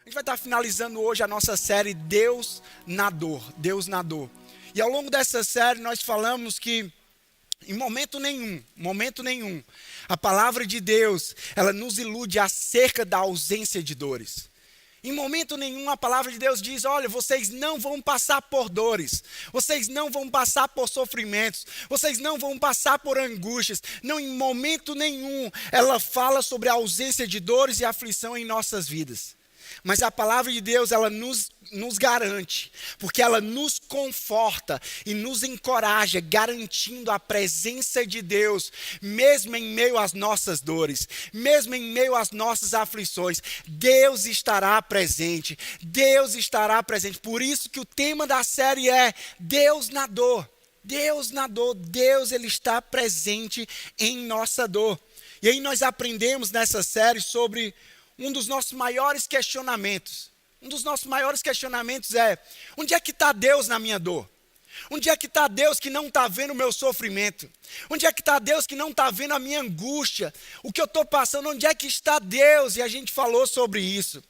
A gente vai estar finalizando hoje a nossa série Deus na Dor, Deus na Dor. E ao longo dessa série nós falamos que em momento nenhum, a palavra de Deus, ela nos ilude acerca da ausência de dores. Em momento nenhum a palavra de Deus diz, olha, vocês não vão passar por dores, vocês não vão passar por sofrimentos, vocês não vão passar por angústias. Não, em momento nenhum ela fala sobre a ausência de dores e aflição em nossas vidas. Mas a palavra de Deus, ela nos garante, porque ela nos conforta e nos encoraja, garantindo a presença de Deus, mesmo em meio às nossas dores, mesmo em meio às nossas aflições. Deus estará presente, Deus estará presente. Por isso que o tema da série é Deus na Dor. Deus na dor, Deus ele está presente em nossa dor. E aí nós aprendemos nessa série sobre um dos nossos maiores questionamentos. Um dos nossos maiores questionamentos é: onde é que está Deus na minha dor? Onde é que está Deus que não está vendo o meu sofrimento? Onde é que está Deus que não está vendo a minha angústia? O que eu estou passando, onde é que está Deus? E a gente falou sobre isso.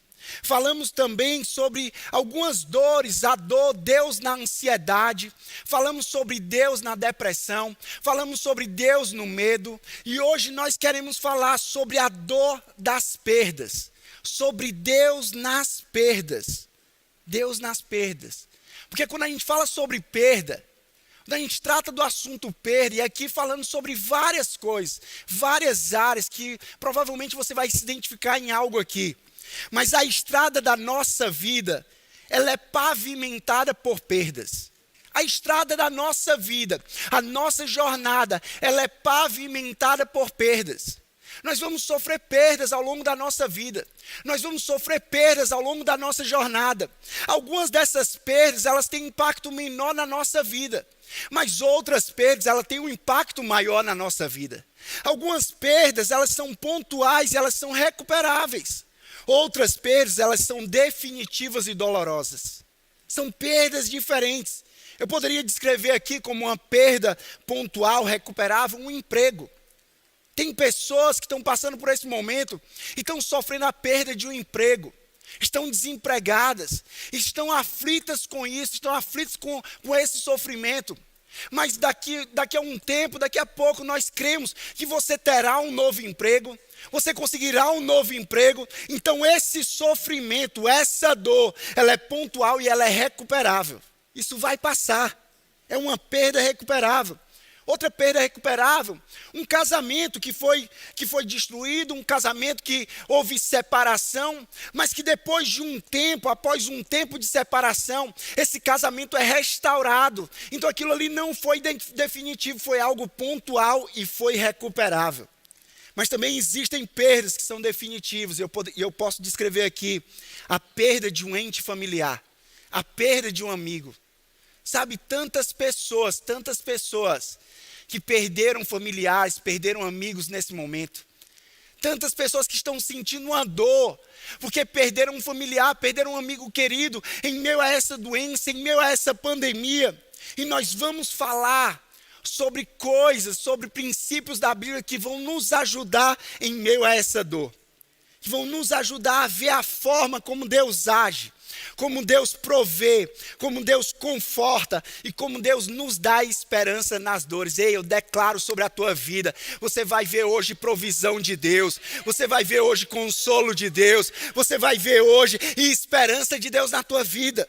Falamos também sobre algumas dores, a dor, Deus na ansiedade. Falamos sobre Deus na depressão. Falamos sobre Deus no medo. E hoje nós queremos falar sobre a dor das perdas. Sobre Deus nas perdas. Deus nas perdas. Porque quando a gente fala sobre perda, quando a gente trata do assunto perda, e aqui falando sobre várias coisas, várias áreas que provavelmente você vai se identificar em algo aqui. Mas a estrada da nossa vida, ela é pavimentada por perdas. A estrada da nossa vida, a nossa jornada, ela é pavimentada por perdas. Nós vamos sofrer perdas ao longo da nossa vida. Nós vamos sofrer perdas ao longo da nossa jornada. Algumas dessas perdas, elas têm impacto menor na nossa vida. Mas outras perdas, elas têm um impacto maior na nossa vida. Algumas perdas, elas são pontuais e elas são recuperáveis. Outras perdas, elas são definitivas e dolorosas. São perdas diferentes. Eu poderia descrever aqui como uma perda pontual, recuperável, um emprego. Tem pessoas que estão passando por esse momento e estão sofrendo a perda de um emprego. Estão desempregadas, estão aflitas com isso, estão aflitas com esse sofrimento. Mas daqui a um tempo, daqui a pouco, nós cremos que você terá um novo emprego, você conseguirá um novo emprego. Então esse sofrimento, essa dor, ela é pontual e ela é recuperável. Isso vai passar, é uma perda recuperável. Outra perda recuperável, um casamento que foi destruído, um casamento que houve separação, mas que depois de um tempo, após um tempo de separação, esse casamento é restaurado. Então aquilo ali não foi definitivo, foi algo pontual e foi recuperável. Mas também existem perdas que são definitivas, e eu posso descrever aqui a perda de um ente familiar, a perda de um amigo. Sabe, tantas pessoas que perderam familiares, perderam amigos nesse momento. Tantas pessoas que estão sentindo uma dor, porque perderam um familiar, perderam um amigo querido, em meio a essa doença, em meio a essa pandemia. E nós vamos falar sobre coisas, sobre princípios da Bíblia que vão nos ajudar em meio a essa dor. Que vão nos ajudar a ver a forma como Deus age, como Deus provê, como Deus conforta e como Deus nos dá esperança nas dores. Ei, eu declaro sobre a tua vida, você vai ver hoje provisão de Deus, você vai ver hoje consolo de Deus, você vai ver hoje esperança de Deus na tua vida.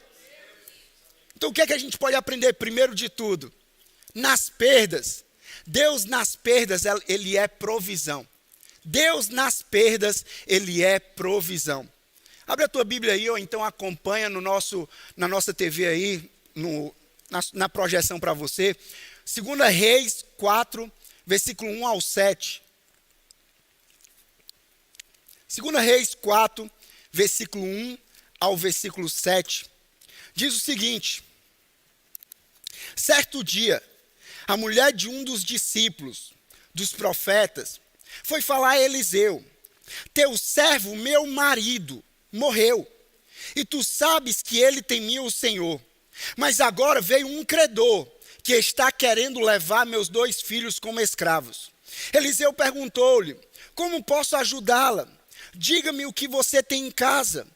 Então o que é que a gente pode aprender primeiro de tudo? Nas perdas, Deus nas perdas, ele é provisão. Deus nas perdas, ele é provisão. Abre a tua Bíblia aí, ou então acompanha na nossa TV aí, na projeção para você. 2 Reis 4, versículo 1 ao 7. 2 Reis 4, versículo 1 ao versículo 7. Diz o seguinte: certo dia, a mulher de um dos discípulos, dos profetas, foi falar a Eliseu: teu servo, meu marido, morreu, e tu sabes que ele temia o Senhor. Mas agora veio um credor, que está querendo levar meus 2 filhos como escravos. Eliseu perguntou-lhe: como posso ajudá-la? Diga-me o que você tem em casa.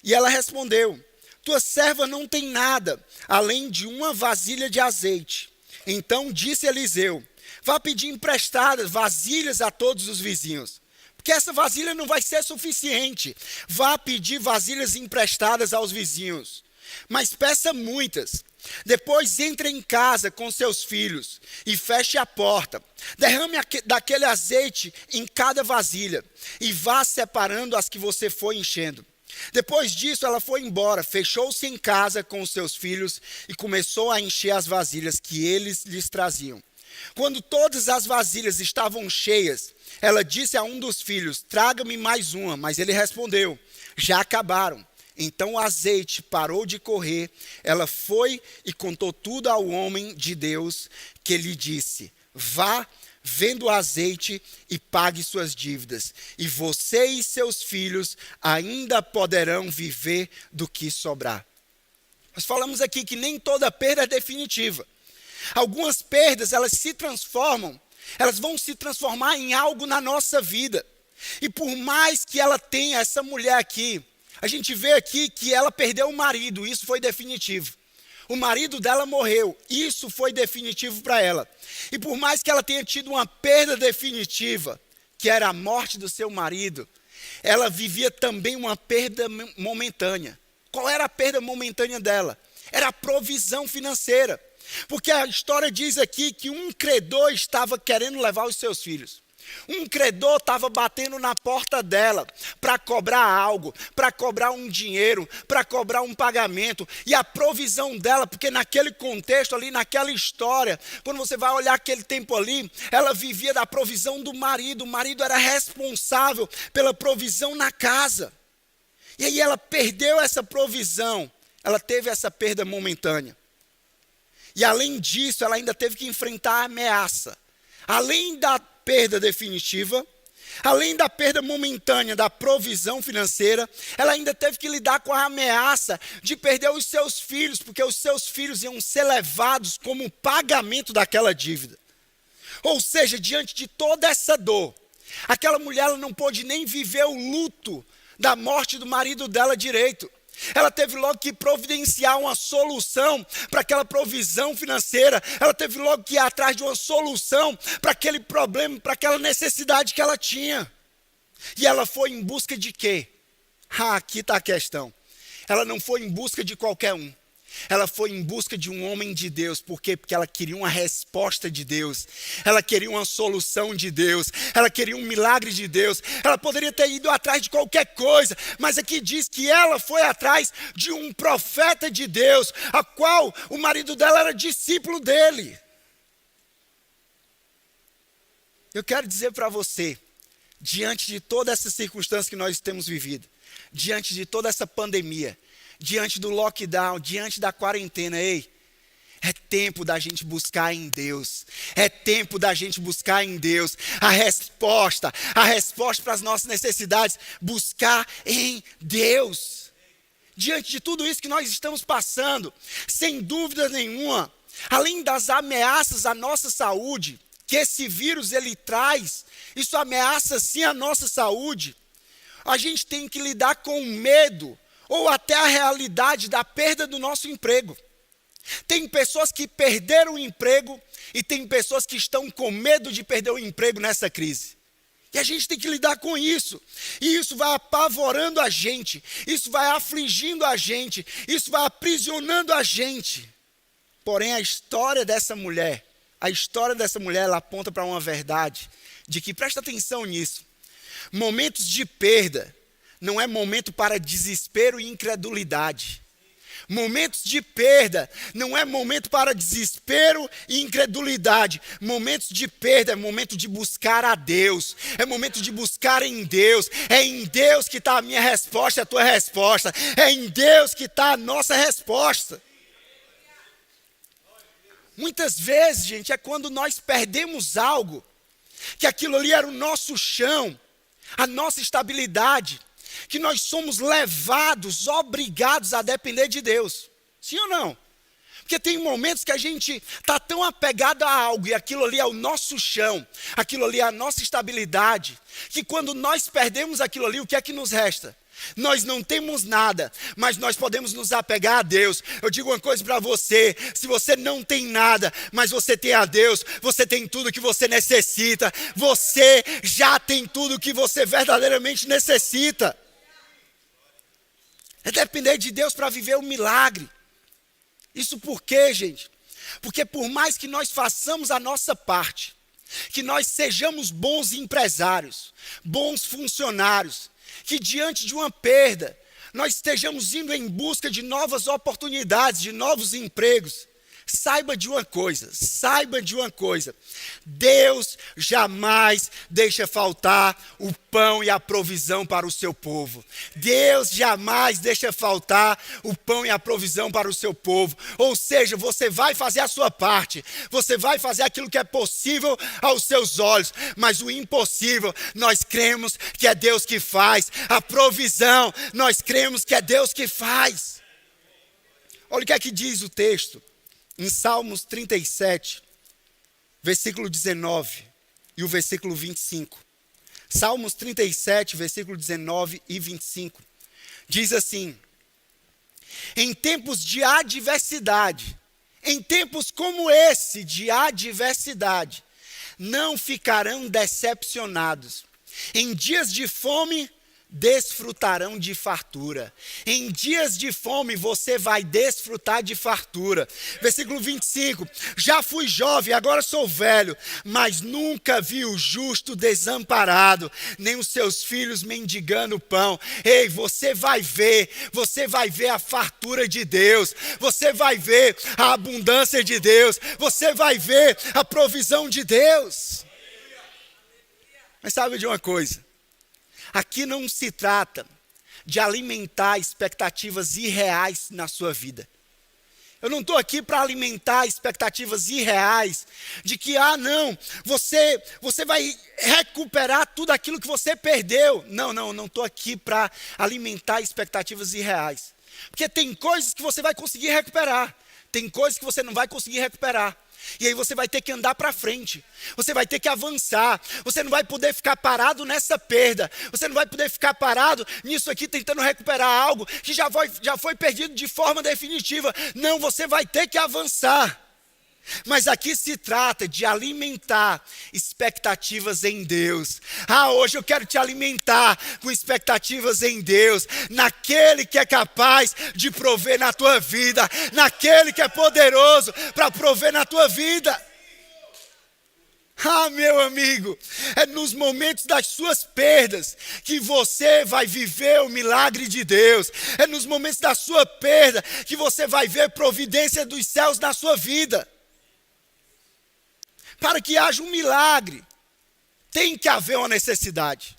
E ela respondeu: tua serva não tem nada, além de uma vasilha de azeite. Então disse Eliseu: vá pedir emprestadas vasilhas a todos os vizinhos, porque essa vasilha não vai ser suficiente. Vá pedir vasilhas emprestadas aos vizinhos, mas peça muitas. Depois entre em casa com seus filhos e feche a porta. Derrame daquele azeite em cada vasilha e vá separando as que você for enchendo. Depois disso ela foi embora, fechou-se em casa com os seus filhos e começou a encher as vasilhas que eles lhes traziam. Quando todas as vasilhas estavam cheias, ela disse a um dos filhos: traga-me mais uma. Mas ele respondeu: já acabaram. Então o azeite parou de correr. Ela foi e contou tudo ao homem de Deus, que lhe disse: vá, venda o azeite e pague suas dívidas, e você e seus filhos ainda poderão viver do que sobrar. Nós falamos aqui que nem toda perda é definitiva. Algumas perdas, elas se transformam, elas vão se transformar em algo na nossa vida. E por mais que ela tenha, essa mulher aqui, a gente vê aqui que ela perdeu o marido, isso foi definitivo. O marido dela morreu, isso foi definitivo para ela. E por mais que ela tenha tido uma perda definitiva, que era a morte do seu marido, ela vivia também uma perda momentânea. Qual era a perda momentânea dela? Era a provisão financeira. Porque a história diz aqui que um credor estava querendo levar os seus filhos. Um credor estava batendo na porta dela para cobrar algo, para cobrar um dinheiro, para cobrar um pagamento. E a provisão dela, porque naquele contexto ali, naquela história, quando você vai olhar aquele tempo ali, ela vivia da provisão do marido. O marido era responsável pela provisão na casa. E aí ela perdeu essa provisão, ela teve essa perda momentânea. E além disso, ela ainda teve que enfrentar a ameaça. Além da perda definitiva, além da perda momentânea da provisão financeira, ela ainda teve que lidar com a ameaça de perder os seus filhos, porque os seus filhos iam ser levados como pagamento daquela dívida. Ou seja, diante de toda essa dor, aquela mulher ela não pôde nem viver o luto da morte do marido dela direito. Ela teve logo que providenciar uma solução para aquela provisão financeira. Ela teve logo que ir atrás de uma solução para aquele problema, para aquela necessidade que ela tinha. E ela foi em busca de quê? Aqui está a questão. Ela não foi em busca de qualquer um. Ela foi em busca de um homem de Deus. Por quê? Porque ela queria uma resposta de Deus. Ela queria uma solução de Deus. Ela queria um milagre de Deus. Ela poderia ter ido atrás de qualquer coisa, mas aqui diz que ela foi atrás de um profeta de Deus, a qual o marido dela era discípulo dele. Eu quero dizer para você, diante de toda essa circunstância que nós temos vivido, diante de toda essa pandemia, diante do lockdown, diante da quarentena, ei, é tempo da gente buscar em Deus. É tempo da gente buscar em Deus a resposta para as nossas necessidades, buscar em Deus. Diante de tudo isso que nós estamos passando, sem dúvida nenhuma, além das ameaças à nossa saúde, que esse vírus ele traz, isso ameaça sim a nossa saúde, a gente tem que lidar com o medo, ou até a realidade da perda do nosso emprego. Tem pessoas que perderam o emprego e tem pessoas que estão com medo de perder o emprego nessa crise. E a gente tem que lidar com isso. E isso vai apavorando a gente, isso vai afligindo a gente, isso vai aprisionando a gente. Porém, a história dessa mulher, ela aponta para uma verdade, de que, presta atenção nisso, momentos de perda, não é momento para desespero e incredulidade. Momentos de perda não é momento para desespero e incredulidade. Momentos de perda é momento de buscar a Deus. É momento de buscar em Deus. É em Deus que está a minha resposta, a tua resposta. É em Deus que está a nossa resposta. Muitas vezes, gente, é quando nós perdemos algo, que aquilo ali era o nosso chão, a nossa estabilidade, que nós somos levados, obrigados a depender de Deus. Sim ou não? Porque tem momentos que a gente está tão apegado a algo, e aquilo ali é o nosso chão, aquilo ali é a nossa estabilidade, que quando nós perdemos aquilo ali, o que é que nos resta? Nós não temos nada, mas nós podemos nos apegar a Deus. Eu digo uma coisa para você: se você não tem nada, mas você tem a Deus, você tem tudo que você necessita. Você já tem tudo que você verdadeiramente necessita. É depender de Deus para viver o milagre. Isso por quê, gente? Porque por mais que nós façamos a nossa parte, que nós sejamos bons empresários, bons funcionários, que diante de uma perda, nós estejamos indo em busca de novas oportunidades, de novos empregos, saiba de uma coisa, Deus jamais deixa faltar o pão e a provisão para o seu povo. Deus jamais deixa faltar o pão e a provisão para o seu povo. Ou seja, você vai fazer a sua parte, você vai fazer aquilo que é possível aos seus olhos, mas o impossível, nós cremos que é Deus que faz. A provisão, nós cremos que é Deus que faz. Olha o que é que diz o texto. Em Salmos 37, versículo 19 e o versículo 25. Salmos 37, versículo 19 e 25. Diz assim: em tempos de adversidade, em tempos como esse de adversidade, não ficarão decepcionados. Em dias de fome, desfrutarão de fartura. Em dias de fome você vai desfrutar de fartura. Versículo 25: já fui jovem, agora sou velho, mas nunca vi o justo desamparado, nem os seus filhos mendigando pão. Ei, você vai ver a fartura de Deus, você vai ver a abundância de Deus, você vai ver a provisão de Deus. Mas sabe de uma coisa? Aqui não se trata de alimentar expectativas irreais na sua vida. Eu não estou aqui para alimentar expectativas irreais de que, você vai recuperar tudo aquilo que você perdeu. Não estou aqui para alimentar expectativas irreais. Porque tem coisas que você vai conseguir recuperar, tem coisas que você não vai conseguir recuperar. E aí você vai ter que andar para frente, você vai ter que avançar, você não vai poder ficar parado nessa perda, você não vai poder ficar parado nisso aqui tentando recuperar algo que já foi perdido de forma definitiva. Não, você vai ter que avançar. Mas aqui se trata de alimentar expectativas em Deus. Hoje eu quero te alimentar com expectativas em Deus, naquele que é capaz de prover na tua vida, naquele que é poderoso para prover na tua vida. Meu amigo, é nos momentos das suas perdas que você vai viver o milagre de Deus. É nos momentos da sua perda que você vai ver providência dos céus na sua vida. Para que haja um milagre, tem que haver uma necessidade.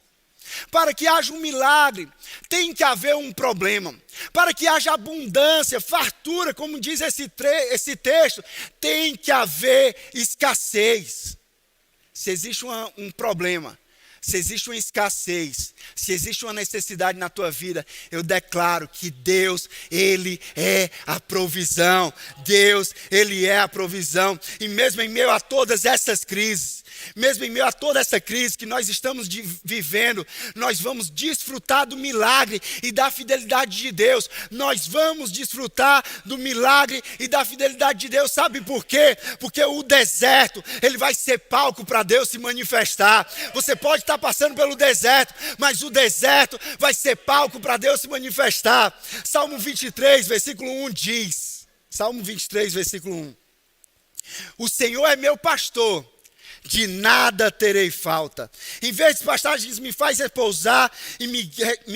Para que haja um milagre, tem que haver um problema. Para que haja abundância, fartura, como diz esse texto, tem que haver escassez. Se existe um problema, se existe uma escassez, se existe uma necessidade na tua vida, eu declaro que Deus, Ele é a provisão. Deus, Ele é a provisão. E mesmo em meio a todas essas crises, mesmo em meio a toda essa crise que nós estamos vivendo, nós vamos desfrutar do milagre e da fidelidade de Deus. Nós vamos desfrutar do milagre e da fidelidade de Deus. Sabe por quê? Porque o deserto, ele vai ser palco para Deus se manifestar. Você pode estar passando pelo deserto, mas o deserto vai ser palco para Deus se manifestar. Salmo 23, versículo 1 diz, Salmo 23, versículo 1: o Senhor é meu pastor, de nada terei falta. Em vez de pastagens me faz repousar e me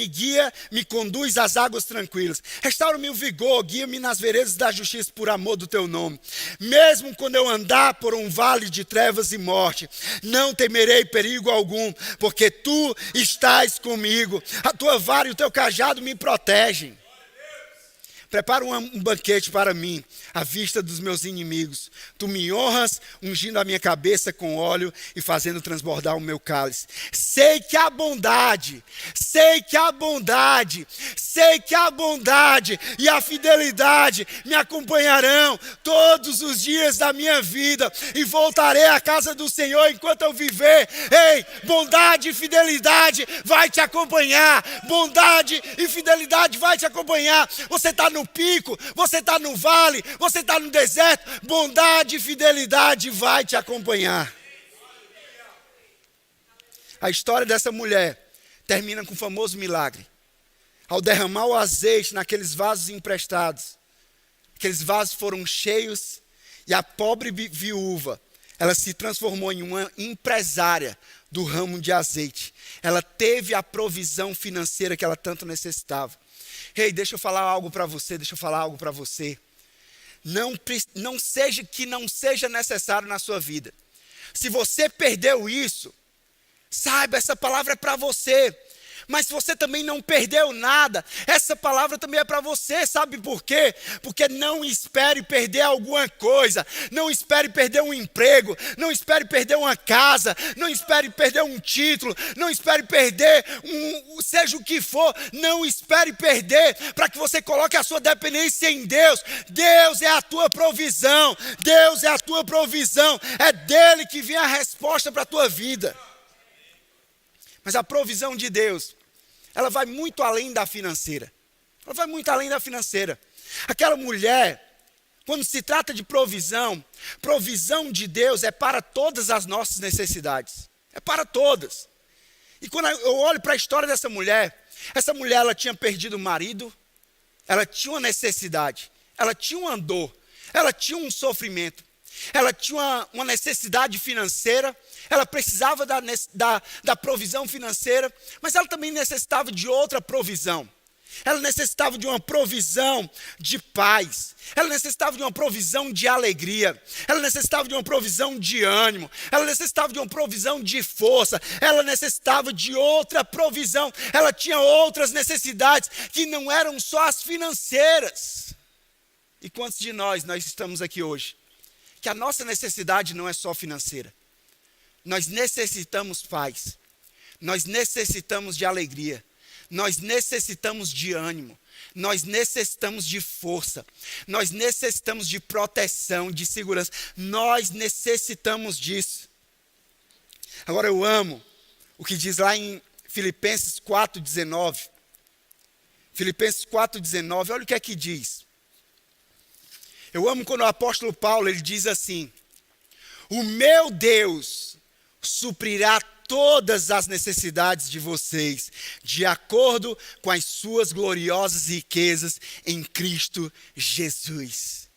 guia, me conduz às águas tranquilas. Restaura-me o vigor, guia-me nas veredas da justiça por amor do teu nome. Mesmo quando eu andar por um vale de trevas e morte, não temerei perigo algum, porque tu estás comigo. A tua vara e o teu cajado me protegem. Prepara um banquete para mim, à vista dos meus inimigos. Tu me honras, ungindo a minha cabeça com óleo e fazendo transbordar o meu cálice. Sei que a bondade e a fidelidade me acompanharão todos os dias da minha vida e voltarei à casa do Senhor enquanto eu viver. Ei, bondade e fidelidade vai te acompanhar. Bondade e fidelidade vai te acompanhar. Você está no pico, você está no vale, você está no deserto. Bondade e fidelidade vai te acompanhar. A história dessa mulher termina com um famoso milagre. Ao derramar o azeite naqueles vasos emprestados, aqueles vasos foram cheios e a pobre viúva, ela se transformou em uma empresária do ramo de azeite. Ela teve a provisão financeira que ela tanto necessitava. Ei, deixa eu falar algo para você. Não seja necessário na sua vida. Se você perdeu isso, saiba, essa palavra é para você. Mas se você também não perdeu nada, essa palavra também é para você. Sabe por quê? Porque não espere perder alguma coisa. Não espere perder um emprego. Não espere perder uma casa. Não espere perder um título. Não espere perder seja o que for. Não espere perder para que você coloque a sua dependência em Deus. Deus é a tua provisão. Deus é a tua provisão. É dele que vem a resposta para a tua vida. Mas a provisão de Deus, ela vai muito além da financeira. Aquela mulher, quando se trata de provisão de Deus é para todas as nossas necessidades. É para todas. E quando eu olho para a história dessa mulher, ela tinha perdido o marido, ela tinha uma necessidade, ela tinha uma dor, ela tinha um sofrimento. Ela tinha uma necessidade financeira, ela precisava da provisão financeira, mas ela também necessitava de outra provisão. Ela necessitava de uma provisão de paz, ela necessitava de uma provisão de alegria, ela necessitava de uma provisão de ânimo, ela necessitava de uma provisão de força, ela necessitava de outra provisão, ela tinha outras necessidades que não eram só as financeiras. E quantos de nós estamos aqui hoje? Que a nossa necessidade não é só financeira. Nós necessitamos paz. Nós necessitamos de alegria. Nós necessitamos de ânimo. Nós necessitamos de força. Nós necessitamos de proteção, de segurança. Nós necessitamos disso. Agora eu amo o que diz lá em Filipenses 4,19. Filipenses 4,19, olha o que é que diz. Eu amo quando o apóstolo Paulo, ele diz assim: o meu Deus suprirá todas as necessidades de vocês, de acordo com as suas gloriosas riquezas em Cristo Jesus.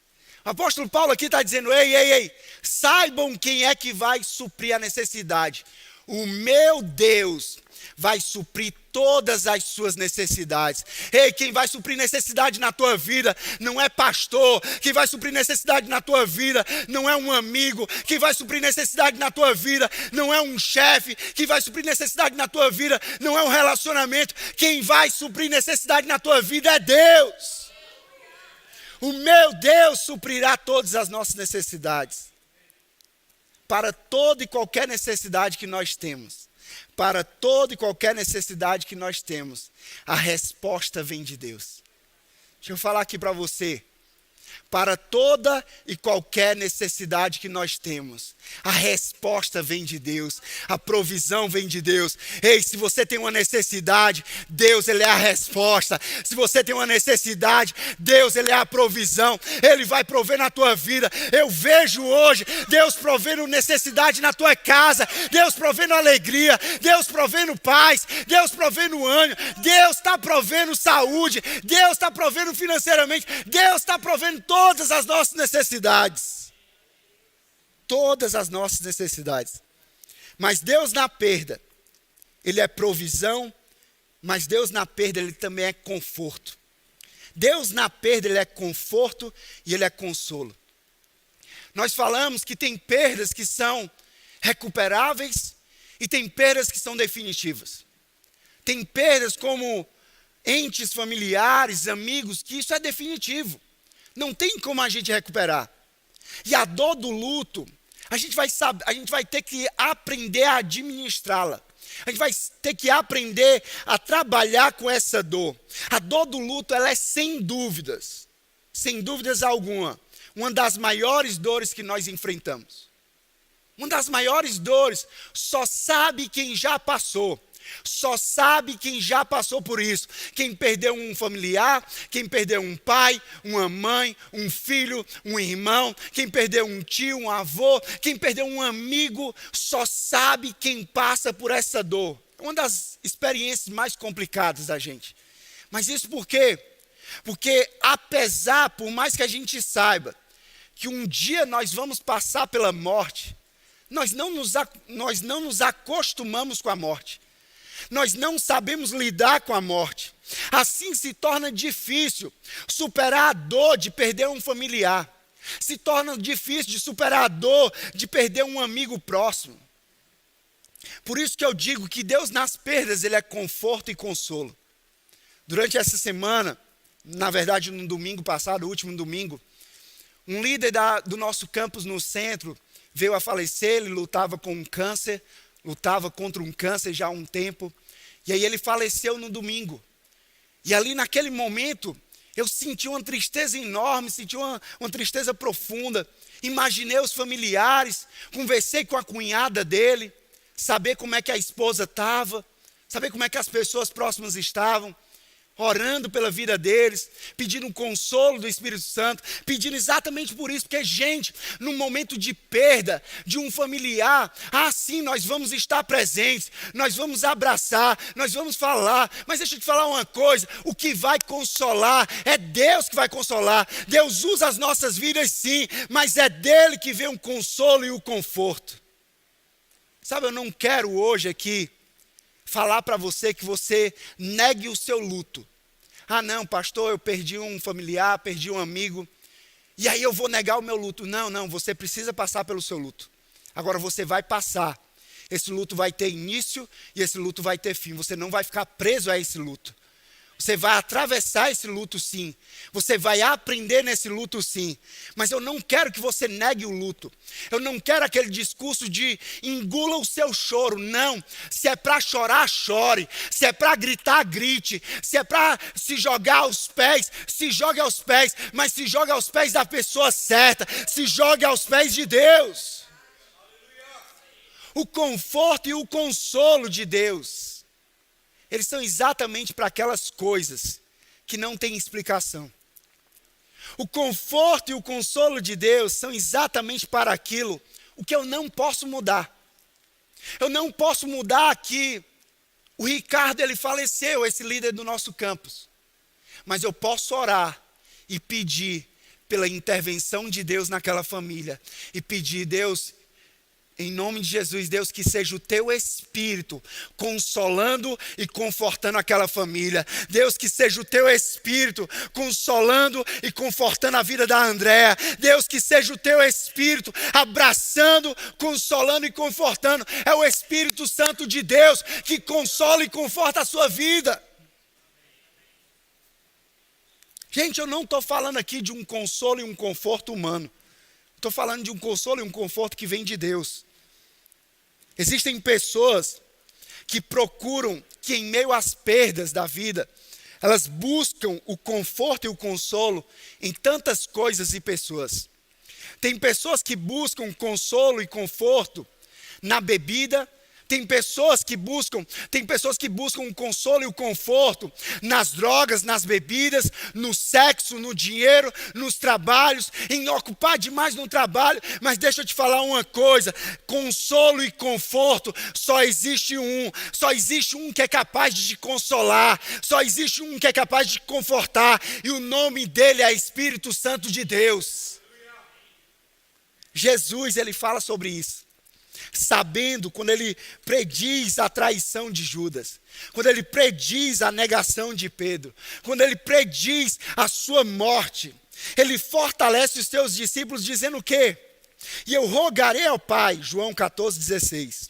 O apóstolo Paulo aqui está dizendo, ei, saibam quem é que vai suprir a necessidade. O meu Deus vai suprir todas as suas necessidades. Ei, quem vai suprir necessidade na tua vida não é pastor. Quem vai suprir necessidade na tua vida não é um amigo. Quem vai suprir necessidade na tua vida não é um chefe. Quem vai suprir necessidade na tua vida não é um relacionamento. Quem vai suprir necessidade na tua vida é Deus. O meu Deus suprirá todas as nossas necessidades. Para toda e qualquer necessidade que nós temos. Para toda e qualquer necessidade que nós temos, a resposta vem de Deus. Deixa eu falar aqui para você. Para toda e qualquer necessidade que nós temos, a resposta vem de Deus, a provisão vem de Deus. Ei, se você tem uma necessidade, Deus, Ele é a resposta. Se você tem uma necessidade, Deus, Ele é a provisão. Ele vai prover na tua vida. Eu vejo hoje Deus provendo necessidade na tua casa, Deus provendo alegria, Deus provendo paz, Deus provendo ânimo, Deus está provendo saúde, Deus está provendo financeiramente, Deus está provendo todas as nossas necessidades. Todas as nossas necessidades. Mas Deus na perda, Ele é provisão, mas Deus na perda, Ele também é conforto. Deus na perda, Ele é conforto e Ele é consolo. Nós falamos que tem perdas que são recuperáveis e tem perdas que são definitivas. Tem perdas como entes familiares, amigos, que isso é definitivo. Não tem como a gente recuperar. E a dor do luto, a gente vai ter que aprender a administrá-la. A gente vai ter que aprender a trabalhar com essa dor. A dor do luto, ela é sem dúvidas alguma, uma das maiores dores que nós enfrentamos. Uma das maiores dores, só sabe quem já passou. Só sabe quem já passou por isso. Quem perdeu um familiar, quem perdeu um pai, uma mãe, um filho, um irmão, quem perdeu um tio, um avô, quem perdeu um amigo, só sabe quem passa por essa dor. É uma das experiências mais complicadas da gente. Mas isso por quê? Porque por mais que a gente saiba que um dia nós vamos passar pela morte, nós não nos acostumamos com a morte. Nós não sabemos lidar com a morte. Assim se torna difícil superar a dor de perder um familiar. Se torna difícil de superar a dor de perder um amigo próximo. Por isso que eu digo que Deus nas perdas, Ele é conforto e consolo. Durante essa semana, na verdade no domingo passado, o último domingo, um líder do nosso campus no centro veio a falecer. Ele lutava com um câncer, lutava contra um câncer já há um tempo, e aí ele faleceu no domingo. E ali naquele momento, eu senti uma tristeza enorme, senti uma tristeza profunda. Imaginei os familiares, conversei com a cunhada dele, saber como é que a esposa estava, saber como é que as pessoas próximas estavam, orando pela vida deles, pedindo um consolo do Espírito Santo, pedindo exatamente por isso, porque, gente, num momento de perda de um familiar, sim, nós vamos estar presentes, nós vamos abraçar, nós vamos falar, mas deixa eu te falar uma coisa, o que vai consolar é Deus que vai consolar. Deus usa as nossas vidas sim, mas é dele que vem o consolo e o conforto. Sabe, eu não quero hoje aqui falar para você que você negue o seu luto. Não, pastor, eu perdi um familiar, perdi um amigo, e aí eu vou negar o meu luto. Não, você precisa passar pelo seu luto. Agora você vai passar. Esse luto vai ter início e esse luto vai ter fim. Você não vai ficar preso a esse luto. Você vai atravessar esse luto sim. Você vai aprender nesse luto sim. Mas eu não quero que você negue o luto. Eu não quero aquele discurso de engula o seu choro. Não. Se é para chorar, chore. Se é para gritar, grite. Se é para se jogar aos pés, se jogue aos pés. Mas se jogue aos pés da pessoa certa. Se jogue aos pés de Deus. O conforto e o consolo de Deus, eles são exatamente para aquelas coisas que não têm explicação. O conforto e o consolo de Deus são exatamente para aquilo o que eu não posso mudar. Eu não posso mudar que o Ricardo, ele faleceu, esse líder do nosso campus. Mas eu posso orar e pedir pela intervenção de Deus naquela família. E pedir, Deus, em nome de Jesus, Deus, que seja o teu Espírito consolando e confortando aquela família. Deus, que seja o teu Espírito consolando e confortando a vida da Andréa. Deus, que seja o teu Espírito abraçando, consolando e confortando. É o Espírito Santo de Deus que consola e conforta a sua vida. Gente, eu não estou falando aqui de um consolo e um conforto humano. Estou falando de um consolo e um conforto que vem de Deus. Existem pessoas que procuram que em meio às perdas da vida, elas buscam o conforto e o consolo em tantas coisas e pessoas. Tem pessoas que buscam consolo e conforto na bebida. Tem pessoas que buscam o consolo e o conforto nas drogas, nas bebidas, no sexo, no dinheiro, nos trabalhos, em ocupar demais no trabalho. Mas deixa eu te falar uma coisa, consolo e conforto, só existe um que é capaz de te consolar, só existe um que é capaz de te confortar, e o nome dele é Espírito Santo de Deus. Jesus, ele fala sobre isso. Sabendo, quando ele prediz a traição de Judas, quando ele prediz a negação de Pedro, quando ele prediz a sua morte, ele fortalece os seus discípulos dizendo o quê? E eu rogarei ao Pai, João 14,16.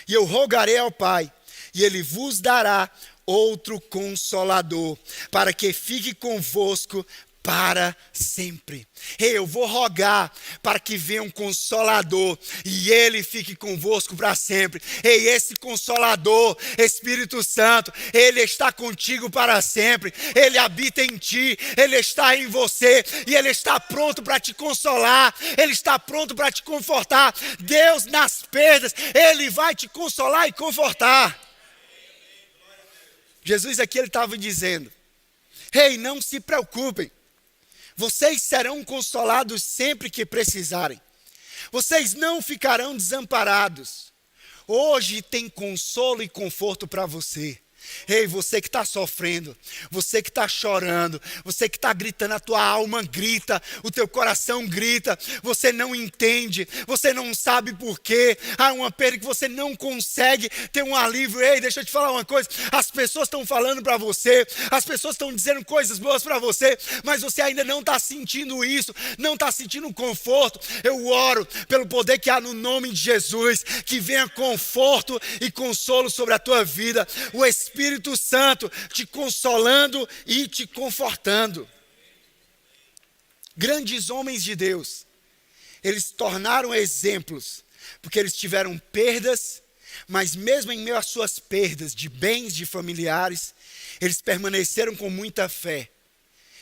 E eu rogarei ao Pai, e ele vos dará outro Consolador, para que fique convosco para sempre. Eu vou rogar para que venha um Consolador e ele fique convosco para sempre. Esse Consolador, Espírito Santo, ele está contigo para sempre. Ele habita em ti, ele está em você e ele está pronto para te consolar. Ele está pronto para te confortar. Deus, nas perdas, ele vai te consolar e confortar. Jesus aqui ele estava dizendo: não se preocupem. Vocês serão consolados sempre que precisarem. Vocês não ficarão desamparados. Hoje tem consolo e conforto para você. Você que está sofrendo, você que está chorando, você que está gritando, a tua alma grita, o teu coração grita, você não entende, você não sabe porquê, há uma perda que você não consegue ter um alívio. Deixa eu te falar uma coisa, as pessoas estão falando para você, as pessoas estão dizendo coisas boas para você, mas você ainda não está sentindo isso, não está sentindo conforto. Eu oro pelo poder que há no nome de Jesus, que venha conforto e consolo sobre a tua vida, o Espírito Santo te consolando e te confortando. Grandes homens de Deus, eles se tornaram exemplos, porque eles tiveram perdas, mas mesmo em meio às suas perdas de bens, de familiares, eles permaneceram com muita fé.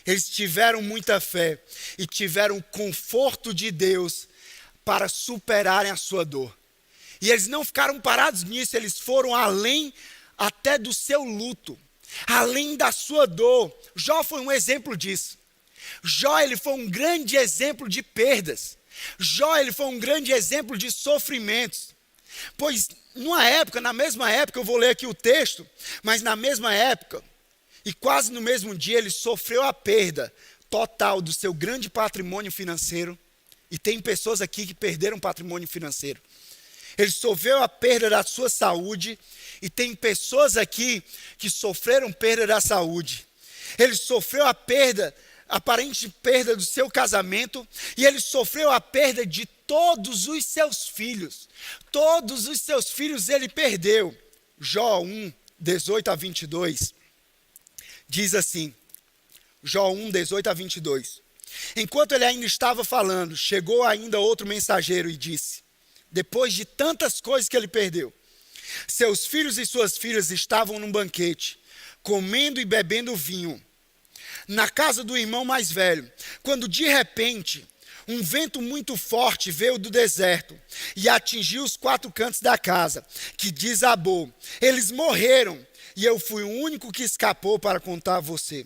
Eles tiveram muita fé e tiveram o conforto de Deus para superarem a sua dor. E eles não ficaram parados nisso, eles foram além até do seu luto, além da sua dor. Jó foi um exemplo disso. Jó ele foi um grande exemplo de perdas. Jó ele foi um grande exemplo de sofrimentos. Pois na mesma época, eu vou ler aqui o texto, mas na mesma época, e quase no mesmo dia, ele sofreu a perda total do seu grande patrimônio financeiro. E tem pessoas aqui que perderam patrimônio financeiro. Ele sofreu a perda da sua saúde. E tem pessoas aqui que sofreram perda da saúde. Ele sofreu a aparente perda do seu casamento. E ele sofreu a perda de todos os seus filhos. Todos os seus filhos ele perdeu. Jó 1, 18 a 22. Diz assim. Jó 1, 18 a 22. Enquanto ele ainda estava falando, chegou ainda outro mensageiro e disse: depois de tantas coisas que ele perdeu, seus filhos e suas filhas estavam num banquete, comendo e bebendo vinho, na casa do irmão mais velho, quando de repente um vento muito forte veio do deserto e atingiu os 4 cantos da casa, que desabou. Eles morreram e eu fui o único que escapou para contar a você.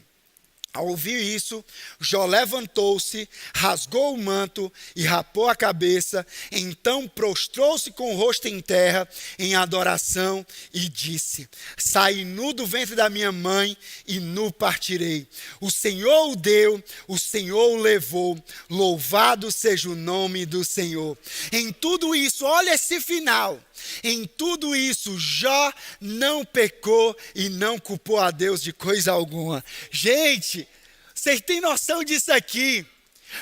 Ao ouvir isso, Jó levantou-se, rasgou o manto e rapou a cabeça. Então prostrou-se com o rosto em terra, em adoração, e disse: saí nu do ventre da minha mãe e nu partirei. O Senhor o deu, o Senhor o levou. Louvado seja o nome do Senhor. Em tudo isso, olha esse final. Em tudo isso, Jó não pecou e não culpou a Deus de coisa alguma. Gente, vocês têm noção disso aqui?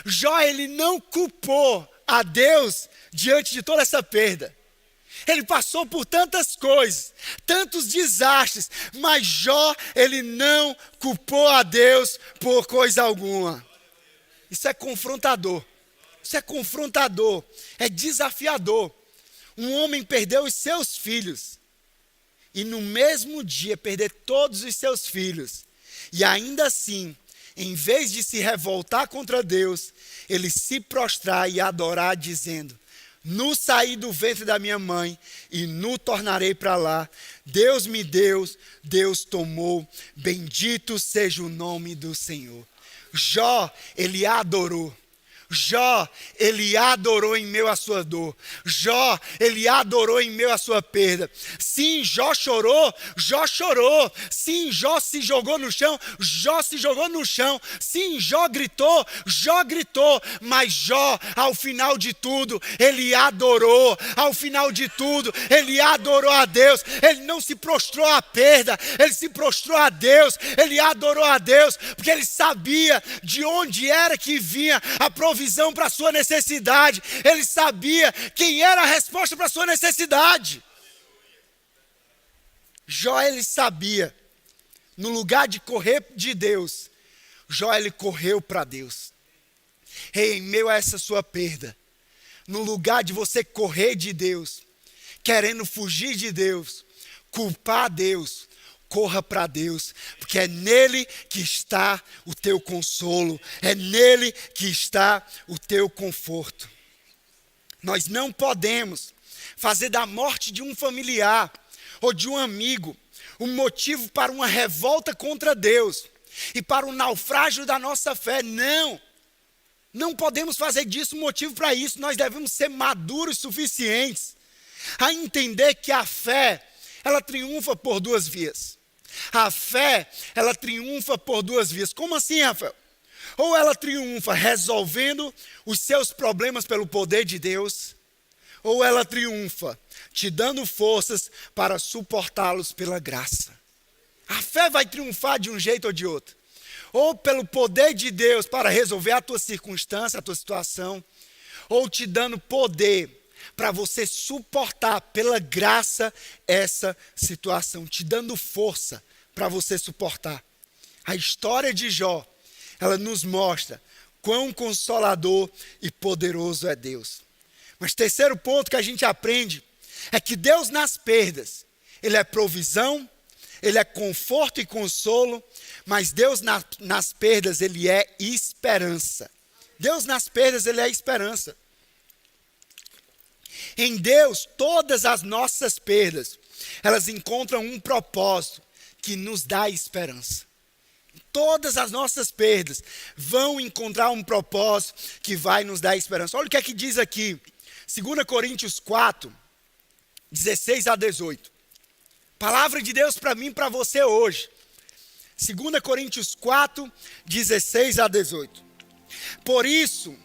Jó, ele não culpou a Deus diante de toda essa perda. Ele passou por tantas coisas, tantos desastres, mas Jó, ele não culpou a Deus por coisa alguma. Isso é confrontador. Isso é confrontador. É desafiador. Um homem perdeu os seus filhos e no mesmo dia perder todos os seus filhos. E ainda assim, em vez de se revoltar contra Deus, ele se prostrar e adorar dizendo: nu saí do ventre da minha mãe e nu tornarei para lá. Deus me deu, Deus tomou. Bendito seja o nome do Senhor. Jó, ele adorou. Jó, ele adorou em meio à sua dor. Jó, ele adorou em meio à sua perda. Sim, Jó chorou. Sim, Jó se jogou no chão. Jó se jogou no chão. Sim, Jó gritou. Mas Jó, ao final de tudo, ele adorou. Ao final de tudo, ele adorou a Deus. Ele não se prostrou à perda. Ele se prostrou a Deus. Ele adorou a Deus, porque ele sabia de onde era que vinha a provisão para a sua necessidade. Ele sabia quem era a resposta para a sua necessidade. Jó, ele sabia no lugar de correr de Deus, Jó ele correu para Deus. Em meio a essa sua perda, no lugar de você correr de Deus, querendo fugir de Deus, culpar Deus, corra para Deus, porque é nele que está o teu consolo, é nele que está o teu conforto. Nós não podemos fazer da morte de um familiar ou de um amigo um motivo para uma revolta contra Deus e para o naufrágio da nossa fé. Não podemos fazer disso um motivo para isso. Nós devemos ser maduros suficientes a entender que a fé, ela triunfa por duas vias. A fé, ela triunfa por duas vias. Como assim, Rafael? Ou ela triunfa resolvendo os seus problemas pelo poder de Deus, ou ela triunfa te dando forças para suportá-los pela graça. A fé vai triunfar de um jeito ou de outro. Ou pelo poder de Deus para resolver a tua circunstância, a tua situação, ou te dando poder para você suportar pela graça essa situação, te dando força para você suportar. A história de Jó, ela nos mostra quão consolador e poderoso é Deus. Mas terceiro ponto que a gente aprende é que Deus nas perdas, Ele é provisão, Ele é conforto e consolo, mas Deus nas perdas, Ele é esperança. Deus nas perdas, Ele é esperança. Em Deus, todas as nossas perdas, elas encontram um propósito que nos dá esperança. Todas as nossas perdas vão encontrar um propósito que vai nos dar esperança. Olha o que é que diz aqui, 2 Coríntios 4, 16 a 18. Palavra de Deus para mim e para você hoje. 2 Coríntios 4, 16 a 18. Por isso,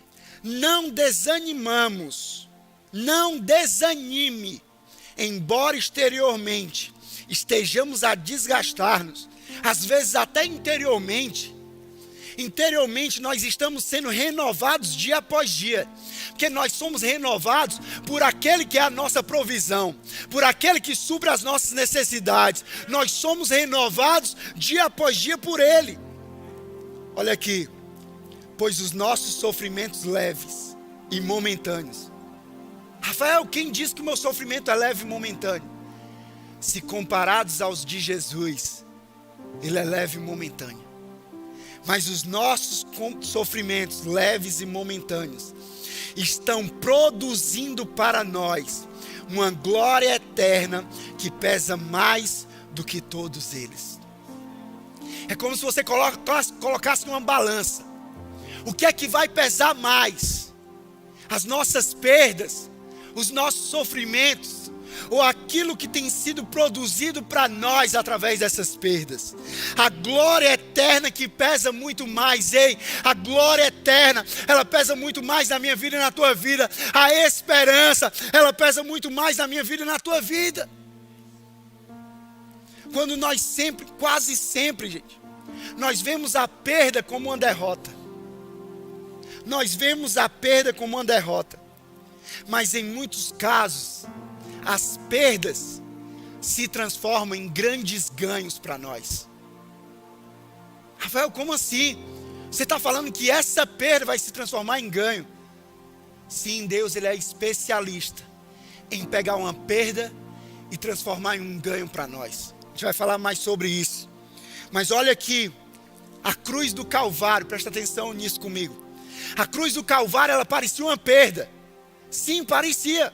não desanimamos, não desanime, embora exteriormente estejamos a desgastar-nos, às vezes até interiormente nós estamos sendo renovados dia após dia, porque nós somos renovados por aquele que é a nossa provisão, por aquele que supre as nossas necessidades. Nós somos renovados dia após dia por Ele. Olha aqui, pois os nossos sofrimentos leves e momentâneos. Rafael, quem diz que o meu sofrimento é leve e momentâneo? Se comparados aos de Jesus, ele é leve e momentâneo. Mas os nossos sofrimentos leves e momentâneos estão produzindo para nós uma glória eterna que pesa mais do que todos eles. É como se você colocasse numa balança. O que é que vai pesar mais? As nossas perdas, os nossos sofrimentos, ou aquilo que tem sido produzido para nós através dessas perdas? A glória eterna que pesa muito mais. A glória eterna, ela pesa muito mais na minha vida e na tua vida. A esperança, ela pesa muito mais na minha vida e na tua vida. Quando nós quase sempre, gente, nós vemos a perda como uma derrota. Nós vemos a perda como uma derrota. Mas em muitos casos, as perdas se transformam em grandes ganhos para nós. Rafael, como assim? Você está falando que essa perda vai se transformar em ganho? Sim, Deus, Ele é especialista em pegar uma perda e transformar em um ganho para nós. A gente vai falar mais sobre isso. Mas olha aqui, a cruz do Calvário, presta atenção nisso comigo. A cruz do Calvário, ela parecia uma perda. Sim, parecia.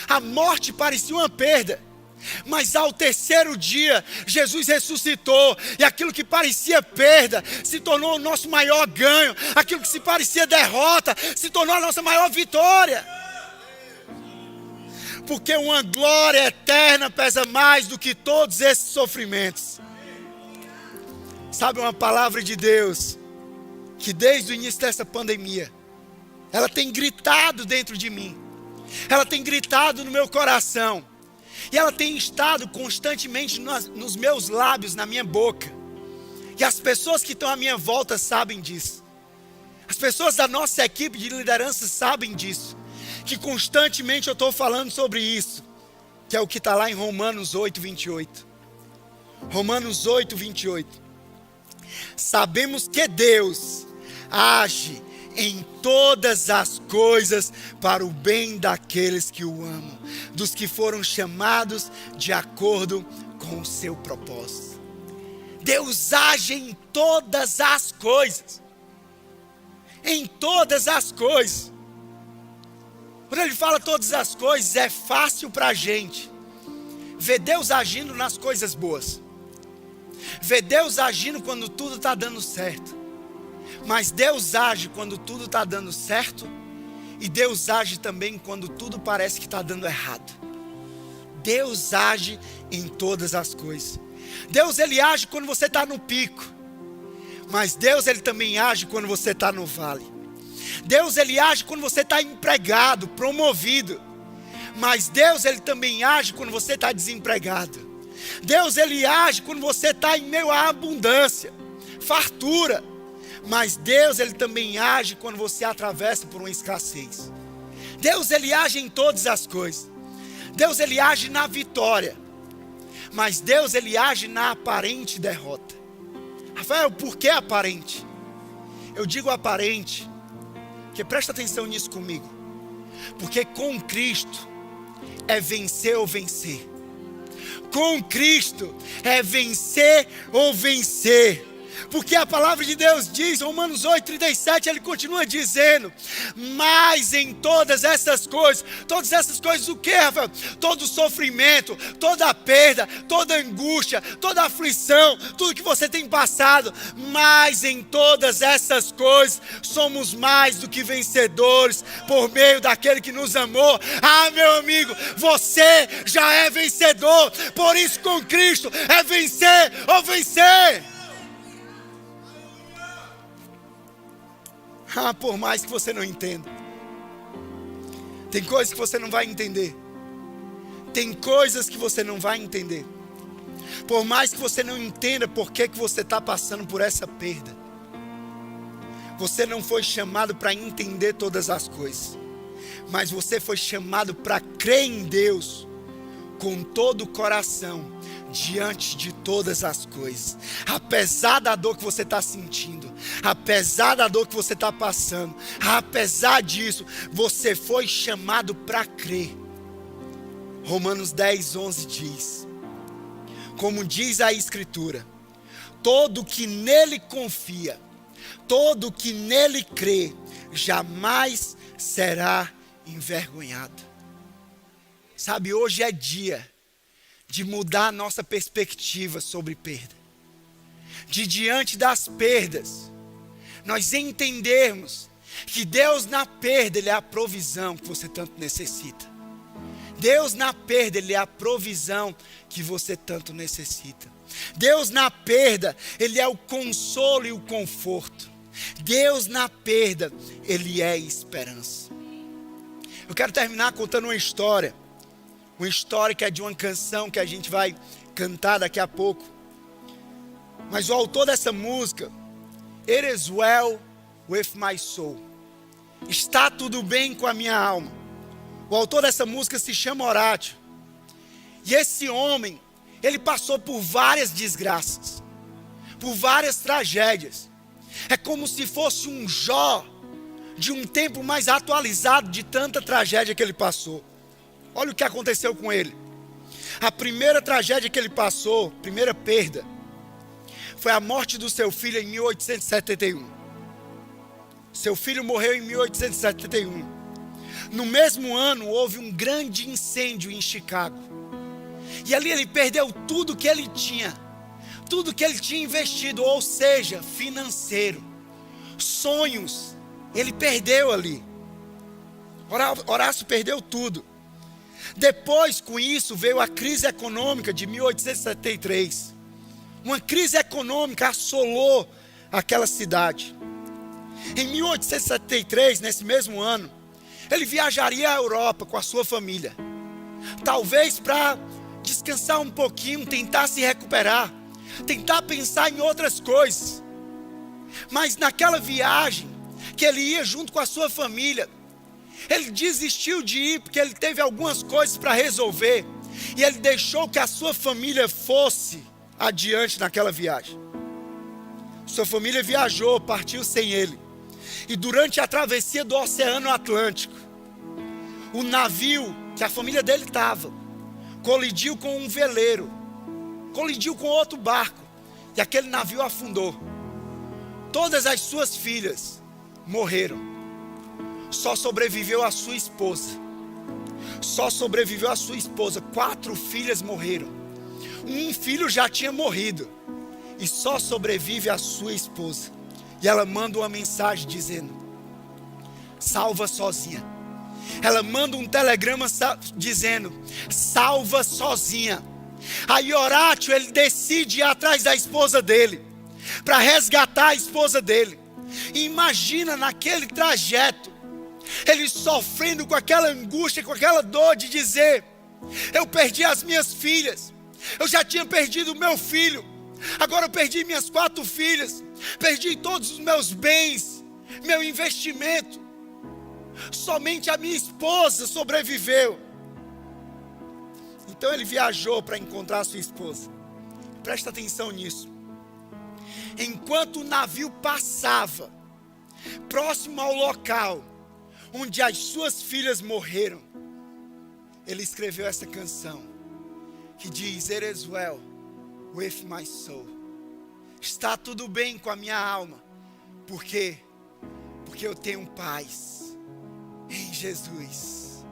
A morte parecia uma perda, mas ao terceiro dia, Jesus ressuscitou, e aquilo que parecia perda, se tornou o nosso maior ganho. Aquilo que se parecia derrota, se tornou a nossa maior vitória. Porque uma glória eterna pesa mais do que todos esses sofrimentos. Sabe uma palavra de Deus, que desde o início dessa pandemia, ela tem gritado dentro de mim. Ela tem gritado no meu coração. E ela tem estado constantemente nos meus lábios, na minha boca. E as pessoas que estão à minha volta sabem disso. As pessoas da nossa equipe de liderança sabem disso. Que constantemente eu estou falando sobre isso. Que é o que está lá em Romanos 8, 28. Romanos 8, 28. Sabemos que Deus age em todas as coisas para o bem daqueles que o amam, dos que foram chamados de acordo com o seu propósito. Deus age em todas as coisas. Em todas as coisas. Quando ele fala todas as coisas, é fácil para a gente ver Deus agindo nas coisas boas. Ver Deus agindo quando tudo está dando certo. Mas Deus age quando tudo está dando certo. E Deus age também quando tudo parece que está dando errado. Deus age em todas as coisas. Deus, ele age quando você está no pico. Mas Deus, ele também age quando você está no vale. Deus, ele age quando você está empregado, promovido. Mas Deus, ele também age quando você está desempregado. Deus, ele age quando você está em meio à abundância, fartura. Mas Deus, ele também age quando você atravessa por uma escassez. Deus, ele age em todas as coisas. Deus, ele age na vitória. Mas Deus, ele age na aparente derrota. Rafael, por que aparente? Eu digo aparente, porque presta atenção nisso comigo. Porque com Cristo é vencer ou vencer. Com Cristo é vencer ou vencer. Porque a palavra de Deus diz, Romanos 8:37, ele continua dizendo, mas em todas essas coisas o que, Rafael? Todo sofrimento, toda perda, toda angústia, toda aflição, tudo que você tem passado, mas em todas essas coisas somos mais do que vencedores por meio daquele que nos amou. Ah, meu amigo, você já é vencedor, por isso com Cristo é vencer ou vencer. Ah, por mais que você não entenda. Tem coisas que você não vai entender. Tem coisas que você não vai entender. Por mais que você não entenda por que você está passando por essa perda. Você não foi chamado para entender todas as coisas. Mas você foi chamado para crer em Deus com todo o coração, diante de todas as coisas. Apesar da dor que você está sentindo, apesar da dor que você está passando, apesar disso, você foi chamado para crer. Romanos 10:11 diz, como diz a Escritura, todo que nele confia, todo que nele crê, jamais será envergonhado. Sabe, hoje é dia de mudar a nossa perspectiva sobre perda. De diante das perdas, nós entendermos que Deus na perda, ele é a provisão que você tanto necessita. Deus na perda, ele é a provisão que você tanto necessita. Deus na perda, ele é o consolo e o conforto. Deus na perda, ele é esperança. Eu quero terminar contando uma história que é de uma canção que a gente vai cantar daqui a pouco. Mas o autor dessa música, It is well with my soul. Está tudo bem com a minha alma. O autor dessa música se chama Horácio. E esse homem, ele passou por várias desgraças, por várias tragédias. É como se fosse um Jó de um tempo mais atualizado de tanta tragédia que ele passou. Olha o que aconteceu com ele. A primeira tragédia que ele passou, primeira perda, foi a morte do seu filho em 1871. Seu filho morreu em 1871. No mesmo ano, houve um grande incêndio em Chicago. E ali ele perdeu tudo que ele tinha. Tudo que ele tinha investido, ou seja, financeiro. Sonhos, ele perdeu ali. Horácio perdeu tudo. Depois, com isso, veio a crise econômica de 1873. Uma crise econômica assolou aquela cidade. Em 1873, nesse mesmo ano, ele viajaria à Europa com a sua família. Talvez para descansar um pouquinho, tentar se recuperar, tentar pensar em outras coisas. Mas naquela viagem, que ele ia junto com a sua família, ele desistiu de ir porque ele teve algumas coisas para resolver. E ele deixou que a sua família fosse adiante naquela viagem. Sua família viajou, partiu sem ele. E durante a travessia do Oceano Atlântico, o navio que a família dele estava colidiu com um veleiro, colidiu com outro barco, e aquele navio afundou. Todas as suas filhas morreram. Só sobreviveu a sua esposa. Só sobreviveu a sua esposa. 4 filhas morreram. Um filho já tinha morrido. E só sobrevive a sua esposa. E ela manda uma mensagem dizendo: salva sozinha. Ela manda um telegrama dizendo: salva sozinha. Aí Horácio, ele decide ir atrás da esposa dele, para resgatar a esposa dele. E imagina naquele trajeto, ele sofrendo com aquela angústia, com aquela dor de dizer: eu perdi as minhas filhas, eu já tinha perdido o meu filho, agora eu perdi minhas 4 filhas, perdi todos os meus bens, meu investimento, somente a minha esposa sobreviveu. Então ele viajou para encontrar a sua esposa. Presta atenção nisso. Enquanto o navio passava próximo ao local onde as suas filhas morreram, ele escreveu essa canção que diz: It is well with my soul. Está tudo bem com a minha alma. Por quê? Porque eu tenho paz em Jesus.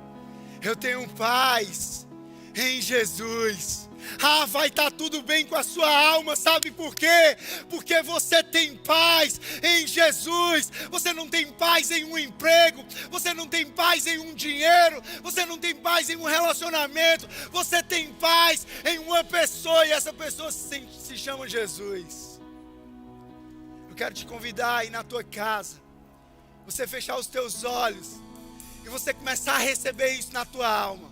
Eu tenho paz em Jesus. Vai estar tudo bem com a sua alma, sabe por quê? Porque você tem paz em Jesus. Você não tem paz em um emprego, você não tem paz em um dinheiro, você não tem paz em um relacionamento, você tem paz em uma pessoa, e essa pessoa se chama Jesus. Eu quero te convidar aí na tua casa, você fechar os teus olhos e você começar a receber isso na tua alma.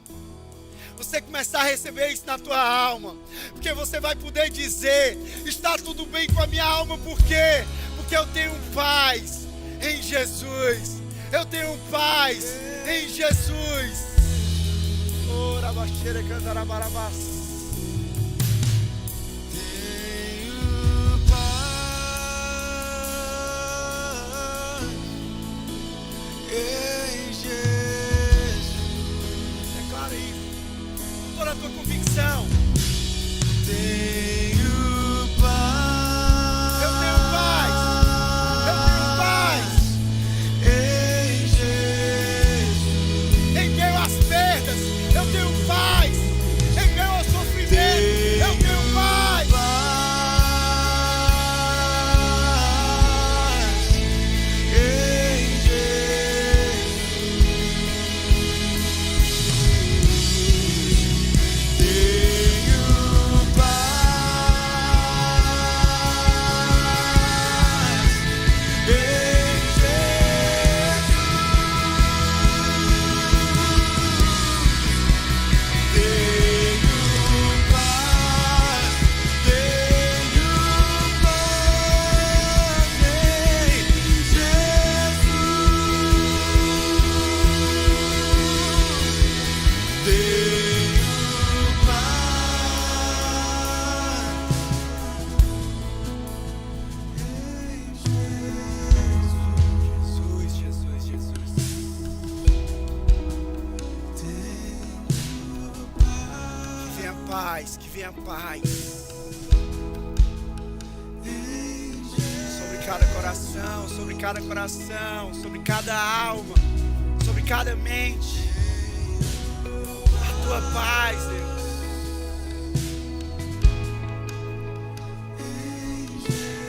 Você começar a receber isso na tua alma, porque você vai poder dizer: está tudo bem com a minha alma. Por quê? Porque eu tenho paz em Jesus. Eu tenho paz em Jesus. Ora, baixeira, cantarabarabás. Tenho paz em Jesus. Declara isso. Toda a tua convicção. Tenho paz. Eu tenho paz. Eu tenho paz. Em Jesus. Em meio às perdas, eu tenho paz. Em meio ao sofrimento, eu tenho paz. Em Jesus. Tenho paz em Jesus. Tenho paz, tenho paz em Jesus. Tenho paz em Jesus. Jesus. Que venha paz, que venha paz. Sobre cada coração, sobre cada alma, sobre cada mente. A tua paz, Deus. Jesus.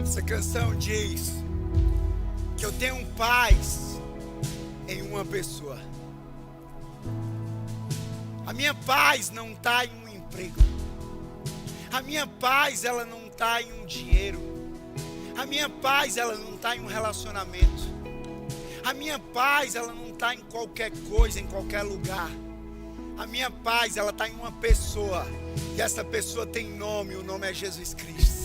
Essa canção diz que eu tenho paz em uma pessoa. A minha paz não está em um emprego. A minha paz, ela não está em um dinheiro. A minha paz, ela não está em um relacionamento. A minha paz, ela não está em qualquer coisa, em qualquer lugar. A minha paz, ela está em uma pessoa. E essa pessoa tem nome, o nome é Jesus Cristo.